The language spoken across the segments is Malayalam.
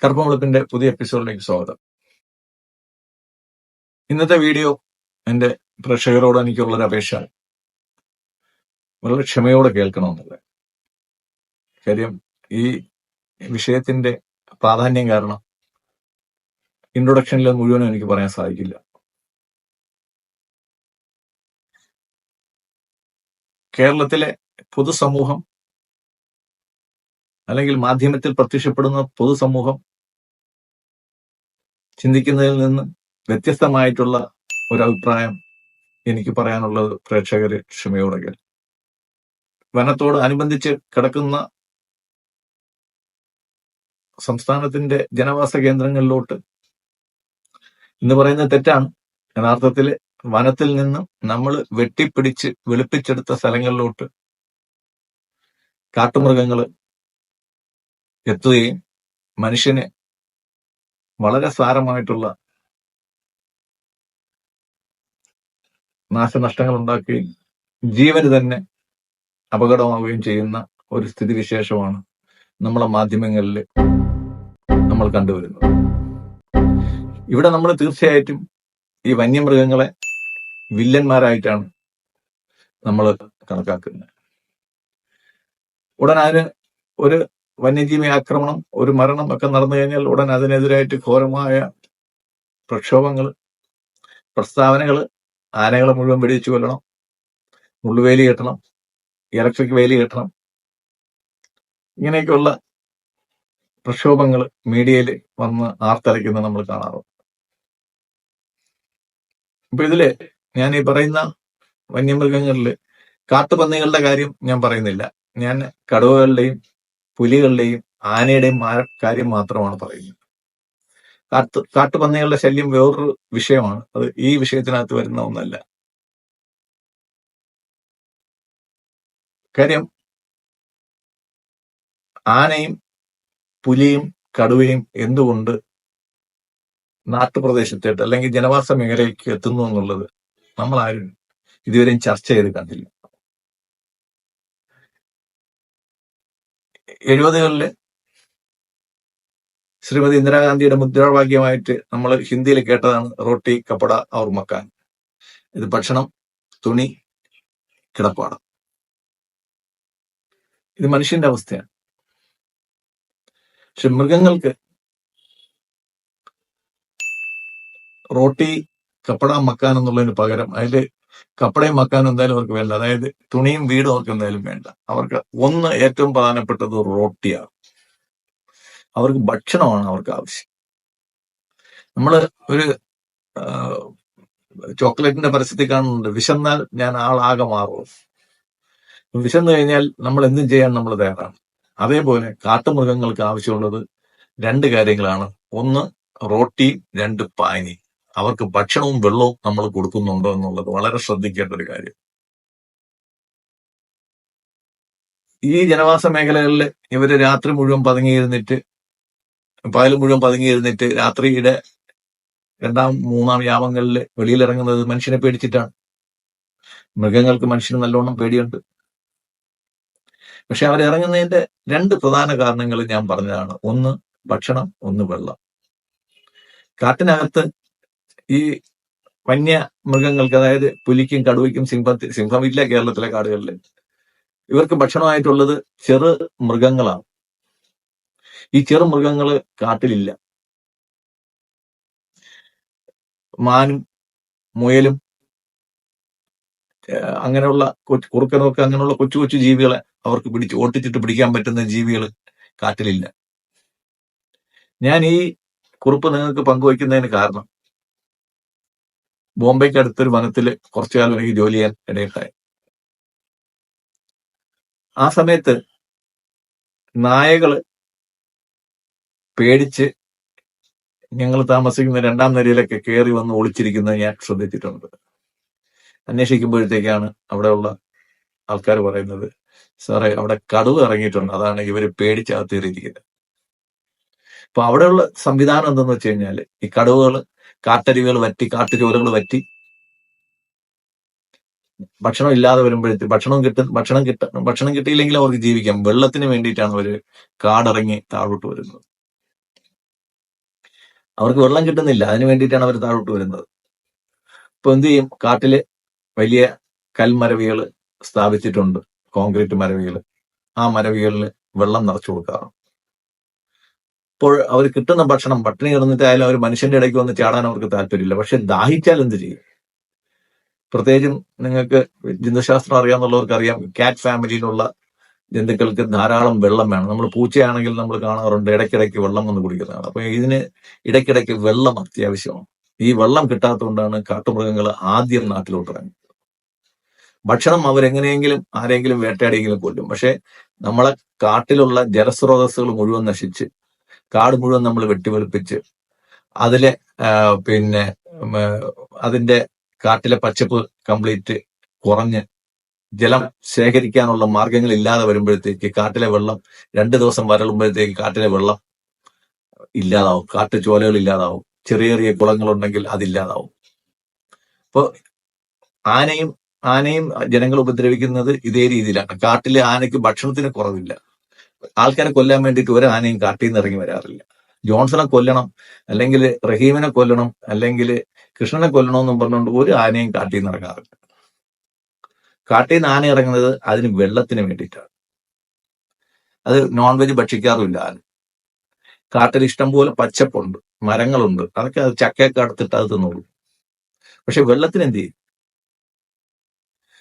കറുപ്പം വെളുപ്പിന്റെ പുതിയ എപ്പിസോഡിലേക്ക് സ്വാഗതം. ഇന്നത്തെ വീഡിയോ എന്റെ പ്രേക്ഷകരോട് എനിക്കുള്ളൊരു അപേക്ഷ വളരെ ക്ഷമയോടെ കേൾക്കണമെന്നുള്ളത്. കാര്യം ഈ വിഷയത്തിന്റെ പ്രാധാന്യം കാരണം ഇൻട്രൊഡക്ഷനിൽ മുഴുവനും എനിക്ക് പറയാൻ സാധിക്കില്ല. കേരളത്തിലെ പൊതുസമൂഹം അല്ലെങ്കിൽ മാധ്യമത്തിൽ പ്രത്യക്ഷപ്പെടുന്ന പൊതുസമൂഹം ചിന്തിക്കുന്നതിൽ നിന്ന് വ്യത്യസ്തമായിട്ടുള്ള ഒരഭിപ്രായം എനിക്ക് പറയാനുള്ളത് പ്രേക്ഷകര് ക്ഷമയോടെ കേൾക്കും. വനത്തോട് അനുബന്ധിച്ച് കിടക്കുന്ന സംസ്ഥാനത്തിന്റെ ജനവാസ കേന്ദ്രങ്ങളിലോട്ട് എന്ന് പറയുന്നത് തെറ്റാണ്. യഥാർത്ഥത്തിൽ വനത്തിൽ നിന്നും നമ്മൾ വെട്ടിപ്പിടിച്ച് വെളുപ്പിച്ചെടുത്ത സ്ഥലങ്ങളിലോട്ട് കാട്ടുമൃഗങ്ങൾ എത്തുകയും മനുഷ്യന് വളരെ സാരമായിട്ടുള്ള നാശനഷ്ടങ്ങൾ ഉണ്ടാക്കുകയും ജീവന് തന്നെ അപകടമാവുകയും ചെയ്യുന്ന ഒരു സ്ഥിതിവിശേഷമാണ് നമ്മളെ മാധ്യമങ്ങളിൽ നമ്മൾ കണ്ടുവരുന്നത്. ഇവിടെ നമ്മൾ തീർച്ചയായിട്ടും ഈ വന്യമൃഗങ്ങളെ വില്ലന്മാരായിട്ടാണ് നമ്മൾ കണക്കാക്കുന്നത്. ഉടൻ അതിന് ഒരു വന്യജീവി ആക്രമണം, ഒരു മരണം ഒക്കെ നടന്നു കഴിഞ്ഞാൽ ഉടൻ അതിനെതിരായിട്ട് ഘോരമായ പ്രക്ഷോഭങ്ങൾ, പ്രസ്താവനകൾ, ആനകളെ മുഴുവൻ വെടിവെച്ച് കൊല്ലണം, മുള്ളുവേലി കെട്ടണം, ഇലക്ട്രിക് വേലി കെട്ടണം, ഇങ്ങനെയൊക്കെയുള്ള പ്രക്ഷോഭങ്ങൾ മീഡിയയിൽ വന്ന് ആർത്തലയ്ക്കുന്നത് നമ്മൾ കാണാറുണ്ട്. അപ്പൊ ഇതില് ഞാൻ ഈ പറയുന്ന വന്യമൃഗങ്ങളില് കാട്ടുപന്നികളുടെ കാര്യം ഞാൻ പറയുന്നില്ല. ഞാൻ കടുവകളുടെയും പുലികളുടെയും ആനയുടെയും കാര്യം മാത്രമാണ് പറയുന്നത്. കാട്ടുപന്നികളുടെ ശല്യം വേറൊരു വിഷയമാണ്. അത് ഈ വിഷയത്തിനകത്ത് വരുന്ന ഒന്നല്ല. കാര്യം ആനയും പുലിയും കടുവയും എന്തുകൊണ്ട് നാട്ടുപ്രദേശത്തേട്ട് അല്ലെങ്കിൽ ജനവാസ മേഖലയ്ക്ക് എത്തുന്നു എന്നുള്ളത് നമ്മൾ ആരും ഇതുവരെയും ചർച്ച ചെയ്ത് കണ്ടില്ല. 70കളില് ശ്രീമതി ഇന്ദിരാഗാന്ധിയുടെ മുദ്രാവാക്യമായിട്ട് നമ്മൾ ഹിന്ദിയിൽ കേട്ടതാണ് റോട്ടി കപ്പട ഔർ മക്കാൻ. ഇത് ഭക്ഷണം, തുണി, കിടപ്പാടം. ഇത് മനുഷ്യന്റെ അവസ്ഥയാണ്. പക്ഷെ മൃഗങ്ങൾക്ക് റോട്ടി കപ്പട മക്കാൻ എന്നുള്ളതിന് പകരം അതില് കപ്പടയും മക്കാനും എന്തായാലും അവർക്ക് വേണ്ട. അതായത് തുണിയും വീടും അവർക്ക് എന്തായാലും വേണ്ട. അവർക്ക് ഏറ്റവും പ്രധാനപ്പെട്ടത് റോട്ടിയാണ്. അവർക്ക് ഭക്ഷണമാണ് അവർക്ക് ആവശ്യം. നമ്മള് ഒരു ചോക്ലേറ്റിന്റെ പരസ്യത്തിൽ കാണുന്നുണ്ട്, വിശന്നാൽ ഞാൻ ആളാകെ മാറും. വിശന്നു കഴിഞ്ഞാൽ നമ്മൾ എന്തും ചെയ്യാൻ നമ്മൾ തയ്യാറാണ്. അതേപോലെ കാട്ടുമൃഗങ്ങൾക്ക് ആവശ്യമുള്ളത് 2 കാര്യങ്ങളാണ്. 1 റോട്ടി, 2 പാനി. അവർക്ക് ഭക്ഷണവും വെള്ളവും നമ്മൾ കൊടുക്കുന്നുണ്ടോ എന്നുള്ളത് വളരെ ശ്രദ്ധിക്കേണ്ട ഒരു കാര്യം. ഈ ജനവാസ മേഖലകളിൽ ഇവര് രാത്രി മുഴുവൻ പതുങ്ങിയിരുന്നിട്ട്, പകൽ മുഴുവൻ പതുങ്ങിയിരുന്നിട്ട് രാത്രിയുടെ 2ാം 3ാം യാമങ്ങളിൽ വെളിയിലിറങ്ങുന്നത് മനുഷ്യനെ പേടിച്ചിട്ടാണ്. മൃഗങ്ങൾക്ക് മനുഷ്യന് നല്ലോണം പേടിയുണ്ട്. പക്ഷെ അവരിറങ്ങുന്നതിന്റെ 2 പ്രധാന കാരണങ്ങൾ ഞാൻ പറഞ്ഞതാണ്. 1 ഭക്ഷണം, 1 വെള്ളം. കാട്ടിനകത്ത് ഈ വന്യ മൃഗങ്ങൾക്ക്, അതായത് പുലിക്കും കടുവയ്ക്കും സിംഹമില്ല കേരളത്തിലെ കാടുകളിൽ, ഇവർക്ക് ഭക്ഷണമായിട്ടുള്ളത് ചെറു മൃഗങ്ങളാണ്. ഈ ചെറു മൃഗങ്ങള് കാട്ടിലില്ല. മാനും മുയലും അങ്ങനെയുള്ള കുറുക്കനൊക്കെ അങ്ങനെയുള്ള കൊച്ചു കൊച്ചു ജീവികളെ അവർക്ക് ഓട്ടിച്ചിട്ട് പിടിക്കാൻ പറ്റുന്ന ജീവികൾ കാട്ടിലില്ല. ഞാൻ ഈ കുറിപ്പ് നിങ്ങൾക്ക് പങ്കുവയ്ക്കുന്നതിന് കാരണം, ബോംബെക്ക് അടുത്തൊരു വനത്തില് കുറച്ചു കാലം എനിക്ക് ജോലി ചെയ്യാൻ ഇടയുണ്ടായി. ആ സമയത്ത് നായകള് പേടിച്ച് ഞങ്ങൾ താമസിക്കുന്ന 2ാം നിലയിലൊക്കെ കയറി വന്ന് ഒളിച്ചിരിക്കുന്നത് ഞാൻ ശ്രദ്ധിച്ചിട്ടുണ്ട്. അന്വേഷിക്കുമ്പോഴത്തേക്കാണ് അവിടെയുള്ള ആൾക്കാർ പറയുന്നത്, സാറേ അവിടെ കടുവ ഇറങ്ങിയിട്ടുണ്ട്, അതാണ് ഇവര് പേടിച്ചകത്തേറിയിരിക്കുന്നത്. അപ്പൊ അവിടെയുള്ള സംവിധാനം എന്തെന്ന് വെച്ച് കഴിഞ്ഞാല്, ഈ കടുവകൾ കാട്ടരുവികൾ വറ്റി, കാട്ടുചോലകൾ വറ്റി ഭക്ഷണം ഇല്ലാതെ വരുമ്പോഴത്തേക്ക് ഭക്ഷണം കിട്ടിയില്ലെങ്കിൽ അവർക്ക് ജീവിക്കാം. വെള്ളത്തിന് വേണ്ടിയിട്ടാണ് അവര് കാടിറങ്ങി താഴോട്ട് വരുന്നത്. അവർക്ക് വെള്ളം കിട്ടുന്നില്ല. അതിന് വേണ്ടിയിട്ടാണ് അവർ താഴോട്ട് വരുന്നത്. ഇപ്പൊ എന്ത് ചെയ്യും? കാട്ടില് വലിയ കൽമരവികൾ സ്ഥാപിച്ചിട്ടുണ്ട്, കോൺക്രീറ്റ് മരവികൾ. ആ മരവികളിൽ വെള്ളം നിറച്ചു കൊടുക്കാറുണ്ട്. അപ്പോൾ അവർ കിട്ടുന്ന ഭക്ഷണം പട്ടിണി കിടന്നിട്ടായാലും അവർ മനുഷ്യന്റെ ഇടയ്ക്ക് വന്ന് ചാടാൻ അവർക്ക് താല്പര്യമില്ല. പക്ഷെ ദാഹിച്ചാൽ എന്ത് ചെയ്യും? പ്രത്യേകിച്ചും നിങ്ങൾക്ക് ജന്തുശാസ്ത്രം അറിയാവുന്നവർക്ക് അറിയാം, കാറ്റ് ഫാമിലിയിലുള്ള ജന്തുക്കൾക്ക് ധാരാളം വെള്ളം വേണം. നമ്മൾ പൂച്ചയാണെങ്കിൽ നമ്മൾ കാണാറുണ്ട് ഇടയ്ക്കിടയ്ക്ക് വെള്ളം വന്ന് കുടിക്കുന്നതാണ്. അപ്പൊ ഇതിന് ഇടയ്ക്കിടയ്ക്ക് വെള്ളം അത്യാവശ്യമാണ്. ഈ വെള്ളം കിട്ടാത്തതുകൊണ്ടാണ് കാട്ടുമൃഗങ്ങൾ ആദ്യം നാട്ടിലോട്ട് ഇറങ്ങുന്നത്. ഭക്ഷണം അവരെങ്ങനെയെങ്കിലും ആരെങ്കിലും വേട്ടയാടിയെങ്കിലും കൊല്ലും. പക്ഷെ നമ്മളെ കാട്ടിലുള്ള ജലസ്രോതസ്സുകൾ മുഴുവൻ നശിച്ച്, കാട് മുഴുവൻ നമ്മൾ വെട്ടിവെളുപ്പിച്ച്, അതിലെ പിന്നെ അതിന്റെ കാട്ടിലെ പച്ചപ്പ് കംപ്ലീറ്റ് കുറഞ്ഞ് ജലം ശേഖരിക്കാനുള്ള മാർഗങ്ങൾ ഇല്ലാതെ വരുമ്പോഴത്തേക്ക് കാട്ടിലെ വെള്ളം 2 ദിവസം വരളുമ്പോഴത്തേക്ക് കാട്ടിലെ വെള്ളം ഇല്ലാതാവും, കാട്ടുചോലകൾ ഇല്ലാതാവും, ചെറിയ ചെറിയ കുളങ്ങളുണ്ടെങ്കിൽ അതില്ലാതാവും. ഇപ്പൊ ആനയും ജനങ്ങൾ ഉപദ്രവിക്കുന്നത് ഇതേ രീതിയിലാണ്. കാട്ടിലെ ആനയ്ക്ക് ഭക്ഷണത്തിന് കുറവില്ല. ആൾക്കാരെ കൊല്ലാൻ വേണ്ടിയിട്ട് ഒരു ആനയും കാട്ടിൽ നിന്ന് ഇറങ്ങി വരാറില്ല. ജോൺസനെ കൊല്ലണം, അല്ലെങ്കിൽ റഹീമിനെ കൊല്ലണം, അല്ലെങ്കിൽ കൃഷ്ണനെ കൊല്ലണമെന്നും പറഞ്ഞുകൊണ്ട് ഒരു ആനയും കാട്ടിൽ നിന്ന് ഇറങ്ങാറില്ല. കാട്ടിൽ നിന്ന് ആന ഇറങ്ങുന്നത് അതിന് വെള്ളത്തിന് വേണ്ടിയിട്ടാണ്. അത് നോൺ വെജ് ഭക്ഷിക്കാറുമില്ല ആന. കാട്ടിൽ ഇഷ്ടംപോലെ പച്ചപ്പുണ്ട്, മരങ്ങളുണ്ട്, അതൊക്കെ അത് ചക്കയൊക്കെ അടുത്തിട്ട് അത് തിന്നോളൂ. പക്ഷെ വെള്ളത്തിന് എന്ത് ചെയ്യും?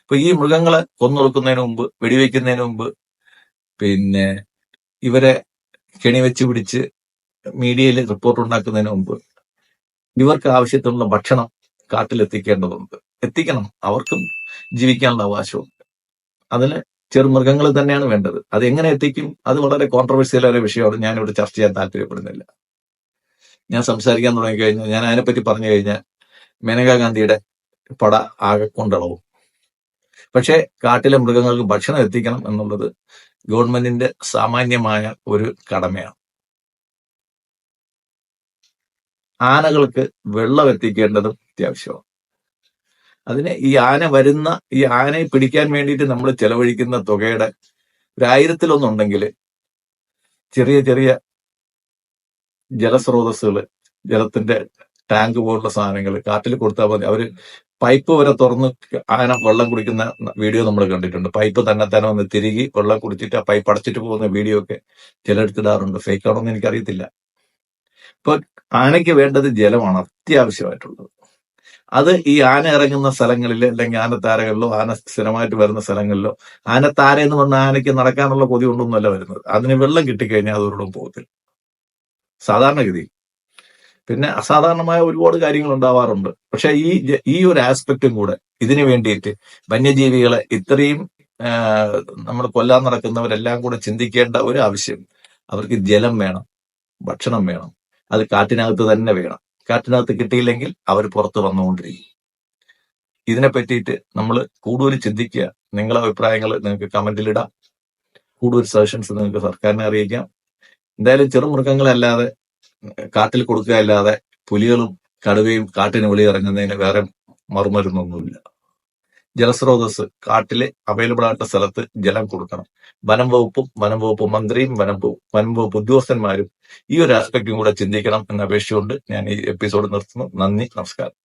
ഇപ്പൊ ഈ മൃഗങ്ങളെ കൊന്നൊടുക്കുന്നതിന് മുമ്പ്, വെടിവെക്കുന്നതിന് മുമ്പ്, പിന്നെ ഇവരെ കെണിവെച്ച് പിടിച്ച് മീഡിയയിൽ റിപ്പോർട്ട് ഉണ്ടാക്കുന്നതിന് മുമ്പ് ഇവർക്ക് ആവശ്യത്തിനുള്ള ഭക്ഷണം കാട്ടിലെത്തിക്കേണ്ടതുണ്ട്. എത്തിക്കണം, അവർക്കും ജീവിക്കാനുള്ള അവകാശമുണ്ട്. അതിന് ചെറുമൃഗങ്ങൾ തന്നെയാണ് വേണ്ടത്. അത് എങ്ങനെ എത്തിക്കും? അത് വളരെ കോൺട്രവേഴ്സ്യലായ വിഷയമാണ്. ഞാനിവിടെ ചർച്ച ചെയ്യാൻ താല്പര്യപ്പെടുന്നില്ല. ഞാൻ സംസാരിക്കാൻ തുടങ്ങിക്കഴിഞ്ഞാൽ, ഞാൻ അതിനെപ്പറ്റി പറഞ്ഞു കഴിഞ്ഞാൽ മേനകാ ഗാന്ധിയുടെ പട ആകെ കൊണ്ടളവും. പക്ഷേ കാട്ടിലെ മൃഗങ്ങൾക്ക് ഭക്ഷണം എത്തിക്കണം എന്നുള്ളത് ഗവൺമെന്റിന്റെ സാമാന്യമായ ഒരു കടമയാണ്. ആനകൾക്ക് വെള്ളം എത്തിക്കേണ്ടതും അത്യാവശ്യമാണ്. അതിന് ഈ ആനയെ പിടിക്കാൻ വേണ്ടിയിട്ട് നമ്മൾ ചെലവഴിക്കുന്ന തുകയുടെ 1000-ലൊന്നുണ്ടെങ്കിൽ ചെറിയ ചെറിയ ജലസ്രോതസ്സുകൾ, ജലത്തിന്റെ ടാങ്ക് പോലുള്ള സാധനങ്ങൾ കാട്ടിൽ കൊടുത്താൽ മതി. അവര് പൈപ്പ് വരെ തുറന്ന് ആന വെള്ളം കുടിക്കുന്ന വീഡിയോ നമ്മൾ കണ്ടിട്ടുണ്ട്. പൈപ്പ് തന്നെ വന്ന് തിരികെ വെള്ളം കുടിച്ചിട്ട് ആ പൈപ്പ് അടച്ചിട്ട് പോകുന്ന വീഡിയോ ഒക്കെ ചിലരെടുത്തിടാറുണ്ട്. ഫേക്ക് ആണോന്ന് എനിക്കറിയത്തില്ല. ഇപ്പൊ ആനയ്ക്ക് വേണ്ടത് ജലമാണ് അത്യാവശ്യമായിട്ടുള്ളത്. അത് ഈ ആന ഇറങ്ങുന്ന സ്ഥലങ്ങളിൽ, അല്ലെങ്കിൽ ആനത്താരകളിലോ, ആന സ്ഥിരമായിട്ട് വരുന്ന സ്ഥലങ്ങളിലോ, ആനത്താര എന്ന് പറഞ്ഞ ആനയ്ക്ക് നടക്കാനുള്ള കൊതി കൊണ്ടൊന്നുമല്ല വരുന്നത്. അതിന് വെള്ളം കിട്ടിക്കഴിഞ്ഞാൽ അതോടൊപ്പം പോകത്തില്ല സാധാരണഗതി. പിന്നെ അസാധാരണമായ ഒരുപാട് കാര്യങ്ങൾ ഉണ്ടാവാറുണ്ട്. പക്ഷെ ഈ ഒരു ആസ്പെക്റ്റും കൂടെ ഇതിനു വേണ്ടിയിട്ട് വന്യജീവികളെ ഇത്രയും നമ്മൾ കൊല്ലാൻ നടക്കുന്നവരെല്ലാം കൂടെ ചിന്തിക്കേണ്ട ഒരു ആവശ്യം. അവർക്ക് ജലം വേണം, ഭക്ഷണം വേണം. അത് കാട്ടിനകത്ത് തന്നെ വേണം. കാട്ടിനകത്ത് കിട്ടിയില്ലെങ്കിൽ അവർ പുറത്ത് വന്നുകൊണ്ടിരിക്കും. ഇതിനെ പറ്റിയിട്ട് നമ്മൾ കൂടുതൽ ചിന്തിക്കുക. നിങ്ങളുടെ അഭിപ്രായങ്ങൾ നിങ്ങൾക്ക് കമന്റിലിടാം. കൂടുതൽ സജഷൻസ് നിങ്ങൾക്ക് സർക്കാരിനെ അറിയിക്കാം. എന്തായാലും ചെറുമൃഗങ്ങളല്ലാതെ കാട്ടിൽ കൊടുക്കുക അല്ലാതെ പുലികളും കടുവയും കാട്ടിന് വെളി ഇറങ്ങുന്നതിന് വേറെ മറുമരുന്നൊന്നുമില്ല. ജലസ്രോതസ് കാട്ടിലെ അവൈലബിൾ ആയിട്ടുള്ള സ്ഥലത്ത് ജലം കൊടുക്കണം. വനം വകുപ്പ് മന്ത്രിയും വനം വകുപ്പ് ഉദ്യോഗസ്ഥന്മാരും ഈ ഒരു ആസ്പെക്റ്റും കൂടെ ചിന്തിക്കണം എന്ന അപേക്ഷയോട് ഞാൻ ഈ എപ്പിസോഡ് നിർത്തുന്നു. നന്ദി, നമസ്കാരം.